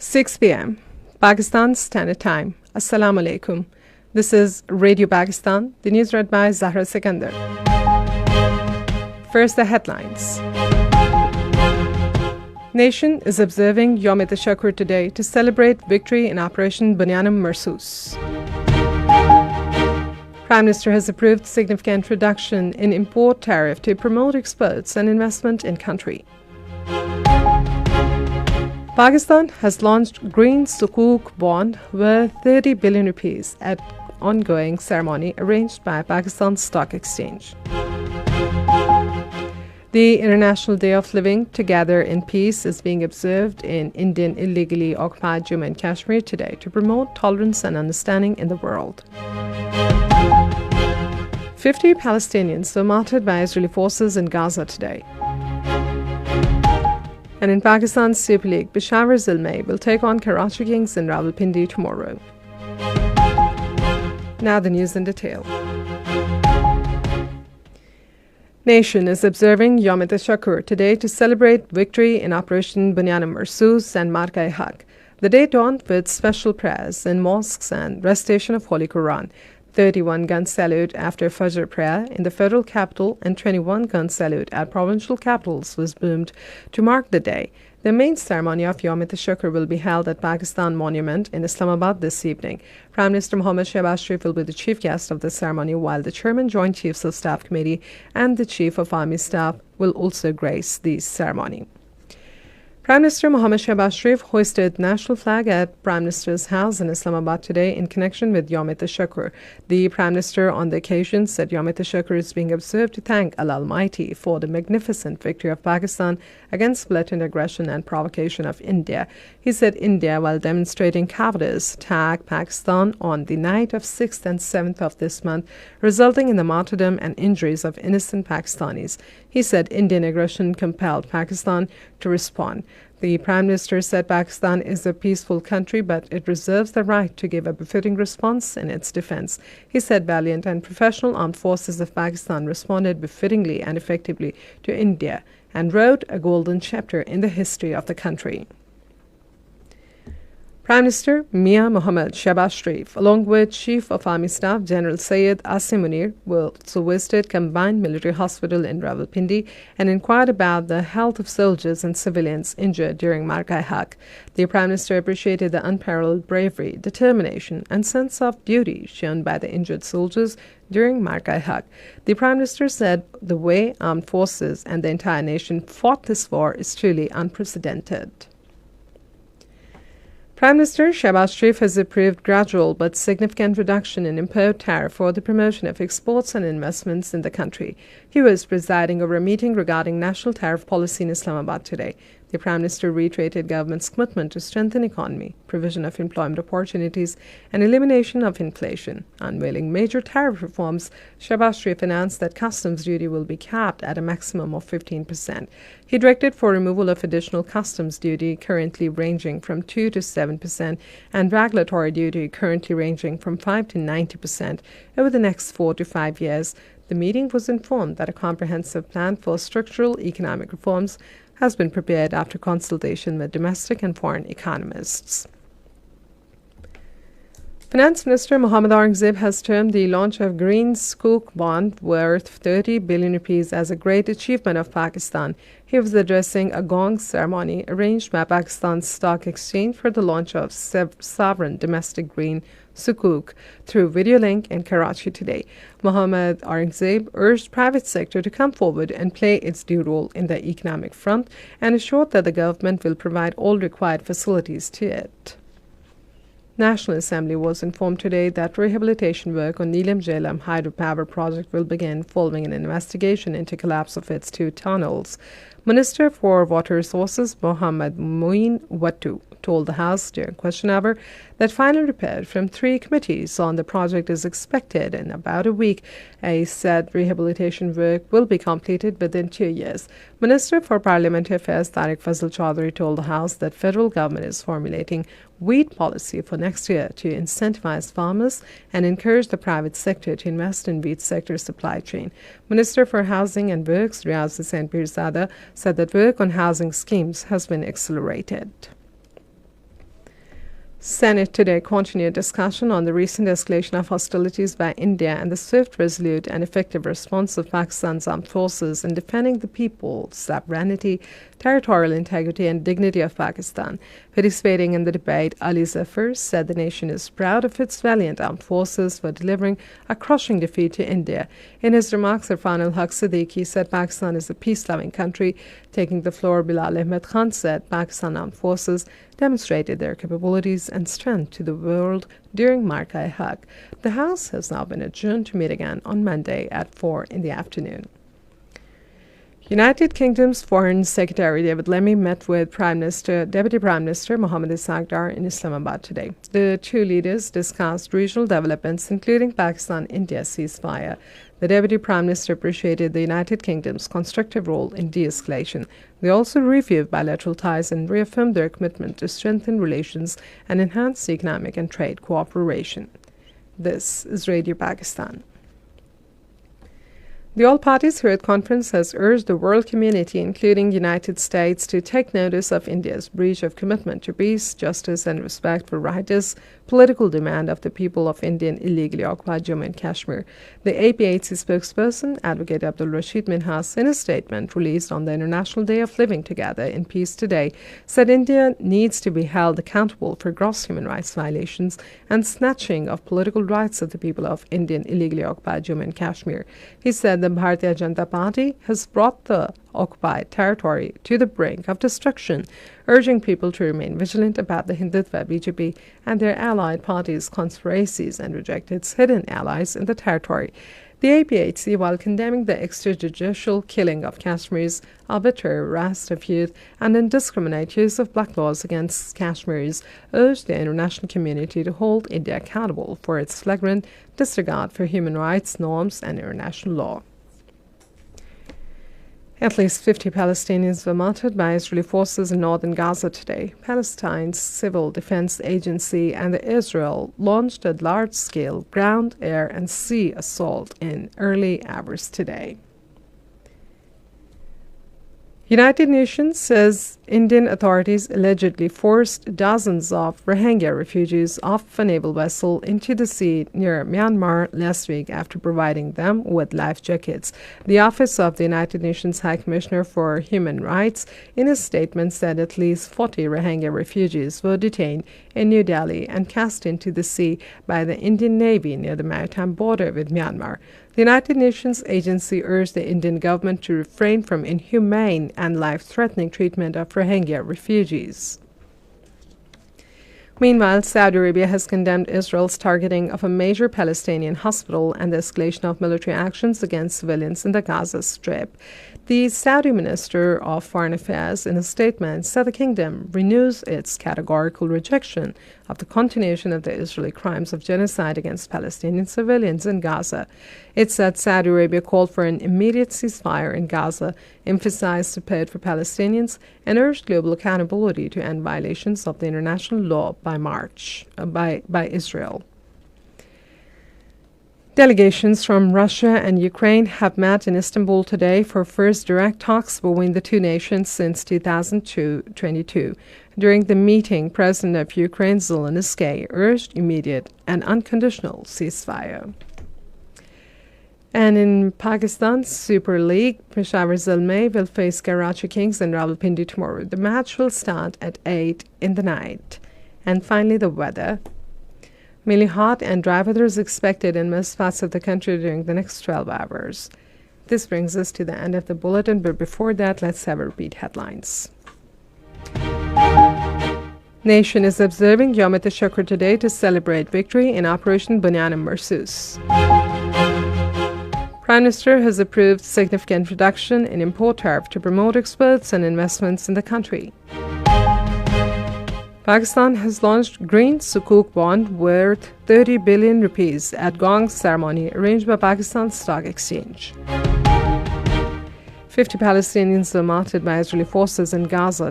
6 p.m. Pakistan Standard Time. Assalamu alaikum. This is Radio Pakistan. The news read by Zahra Sikandar. First, the headlines. Nation is observing Youm-e-Takbeer today to celebrate victory in Operation Bunyan Marsus. Prime Minister has approved significant reduction in import tariff to promote exports and investment in country. Pakistan has launched Green Sukuk bond worth 30 billion rupees at ongoing ceremony arranged by Pakistan Stock Exchange. The International Day of Living Together in Peace is being observed in Indian illegally occupied Jammu and Kashmir today to promote tolerance and understanding in the world. 50 Palestinians were martyred by Israeli forces in Gaza today. And in Pakistan's Super League, Peshawar Zilmay will take on Karachi Kings in Rawalpindi tomorrow. Now the news in detail. Nation is observing Youm-e-Takbeer today to celebrate victory in Operation Bunyan Marsus and Marka-e-Haq. The day dawned with special prayers in mosques and recitation of Holy Quran. 31-gun salute after Fajr prayer in the federal capital and 21-gun salute at provincial capitals was boomed to mark the day. The main ceremony of Youm-e-Takbeer will be held at Pakistan Monument in Islamabad this evening. Prime Minister Mohammad Shehbaz Sharif will be the chief guest of the ceremony, while the Chairman Joint Chiefs of Staff Committee and the Chief of Army Staff will also grace the ceremony. Prime Minister Mohammad Shehbaz Sharif hoisted national flag at Prime Minister's house in Islamabad today in connection with Youm-e-Takbeer. The Prime Minister on the occasion said Youm-e-Takbeer is being observed to thank Allah Almighty for the magnificent victory of Pakistan against blatant aggression and provocation of India. He said India, while demonstrating cowardice, attacked Pakistan on the night of 6th and 7th of this month, resulting in the martyrdom and injuries of innocent Pakistanis. He said Indian aggression compelled Pakistan to respond. The Prime Minister said Pakistan is a peaceful country, but it reserves the right to give a befitting response in its defense. He said valiant and professional armed forces of Pakistan responded befittingly and effectively to India and wrote a golden chapter in the history of the country. Prime Minister Mia Mohammad Shehbaz Sharif, along with Chief of Army Staff General Syed Asim Munir, will also visited Combined Military Hospital in Rawalpindi and inquired about the health of soldiers and civilians injured during Marka-e-Haq. The Prime Minister appreciated the unparalleled bravery, determination and sense of duty shown by the injured soldiers during Marka-e-Haq. The Prime Minister said the way armed forces and the entire nation fought this war is truly unprecedented. Prime Minister Shehbaz Sharif has approved gradual but significant reduction in import tariff for the promotion of exports and investments in the country. He was presiding over a meeting regarding national tariff policy in Islamabad today. The Prime Minister reiterated government's commitment to strengthen economy, provision of employment opportunities, and elimination of inflation. Unveiling major tariff reforms, Shehbaz Sharif announced that customs duty will be capped at a maximum of 15%. He directed for removal of additional customs duty currently ranging from 2 to 7% and regulatory duty currently ranging from 5 to 90% over the next 4 to 5 years. The meeting was informed that a comprehensive plan for structural economic reforms has been prepared after consultation with domestic and foreign economists. Finance Minister Mohammad Aurangzeb has termed the launch of Green Sukuk bond worth 30 billion rupees as a great achievement of Pakistan. He was addressing a gong ceremony arranged by Pakistan's Stock Exchange for the launch of sovereign domestic green Sukuk through video link in Karachi today. Mohammad Aurangzeb urged private sector to come forward and play its due role in the economic front and assured that the government will provide all required facilities to it. National Assembly was informed today that rehabilitation work on Neelam Jhelum hydropower project will begin following an investigation into collapse of its 2 tunnels. Minister for Water Resources Mohammad Moeen Wattu told the House during question hour that final report from 3 committees on the project is expected in about a week. A said rehabilitation work will be completed within 2 years. Minister for Parliamentary Affairs Tariq Fazal Chaudhary told the House that federal government is formulating wheat policy for next year to incentivize farmers and encourage the private sector to invest in wheat sector supply chain. Minister for Housing and Works Riaz Hussain Pirzada said that work on housing schemes has been accelerated. Senate today continued discussion on the recent escalation of hostilities by India and the swift, resolute, and effective response of Pakistan's armed forces in defending the people's sovereignty, territorial integrity, and dignity of Pakistan. Participating in the debate, Ali Zafar said the nation is proud of its valiant armed forces for delivering a crushing defeat to India. In his remarks, Irfan al-Haq Siddiqui said Pakistan is a peace-loving country. Taking the floor, Bilal Ahmed Khan said Pakistan armed forces demonstrated their capabilities and strength to the world during Marka-e-Haq. The House has now been adjourned to meet again on Monday at 4 in the afternoon. United Kingdom's Foreign Secretary David Lammy met with Deputy Prime Minister Mohammed Ishaq Dar in Islamabad today. The two leaders discussed regional developments, including Pakistan-India ceasefire. The Deputy Prime Minister appreciated the United Kingdom's constructive role in de-escalation. They also reviewed bilateral ties and reaffirmed their commitment to strengthen relations and enhance economic and trade cooperation. This is Radio Pakistan. The All Parties Hurriyat Conference has urged the world community, including the United States, to take notice of India's breach of commitment to peace, justice, and respect for righteous political demand of the people of Indian illegally occupied Jammu and Kashmir. The APHC spokesperson, Advocate Abdul Rashid Minhas, in a statement released on the International Day of Living Together in Peace today, said India needs to be held accountable for gross human rights violations and snatching of political rights of the people of Indian illegally occupied Jammu and Kashmir. He said the Bharatiya Janata Party has brought the occupied territory to the brink of destruction, urging people to remain vigilant about the Hindutva BJP and their allied parties' conspiracies and reject its hidden allies in the territory. The APHC, while condemning the extrajudicial killing of Kashmir's arbitrary arrest of youth and indiscriminate use of black laws against Kashmiris, urged the international community to hold India accountable for its flagrant disregard for human rights norms and international law. At least 50 Palestinians were martyred by Israeli forces in northern Gaza today. Palestine's Civil Defense Agency and Israel launched a large-scale ground, air, and sea assault in early hours today. United Nations says Indian authorities allegedly forced dozens of Rohingya refugees off a naval vessel into the sea near Myanmar last week after providing them with life jackets. The Office of the United Nations High Commissioner for Human Rights, in a statement, said at least 40 Rohingya refugees were detained in New Delhi and cast into the sea by the Indian Navy near the maritime border with Myanmar. The United Nations agency urged the Indian government to refrain from inhumane and life-threatening treatment of Rohingya refugees. Meanwhile, Saudi Arabia has condemned Israel's targeting of a major Palestinian hospital and the escalation of military actions against civilians in the Gaza Strip. The Saudi Minister of Foreign Affairs, in a statement, said the kingdom renews its categorical rejection of the continuation of the Israeli crimes of genocide against Palestinian civilians in Gaza. It said Saudi Arabia called for an immediate ceasefire in Gaza, emphasized support for Palestinians, and urged global accountability to end violations of the international law by Israel. Delegations from Russia and Ukraine have met in Istanbul today for first direct talks between the two nations since 2022. During the meeting, President of Ukraine Zelensky urged immediate and unconditional ceasefire. And in Pakistan's Super League, Peshawar Zalmay will face Karachi Kings and Rawalpindi tomorrow. The match will start at 8 in the night. And finally, the weather. Mainly hot and dry weather is expected in most parts of the country during the next 12 hours. This brings us to the end of the bulletin, but before that, let's have a repeat headlines. Nation is observing Youm-e-Takbeer today to celebrate victory in Operation Bunyan Marsus. Prime Minister has approved significant reduction in import tariff to promote exports and investments in the country. Pakistan has launched Green Sukuk bond worth 30 billion rupees at gong ceremony arranged by Pakistan Stock Exchange. 50 Palestinians were martyred by Israeli forces in Gaza.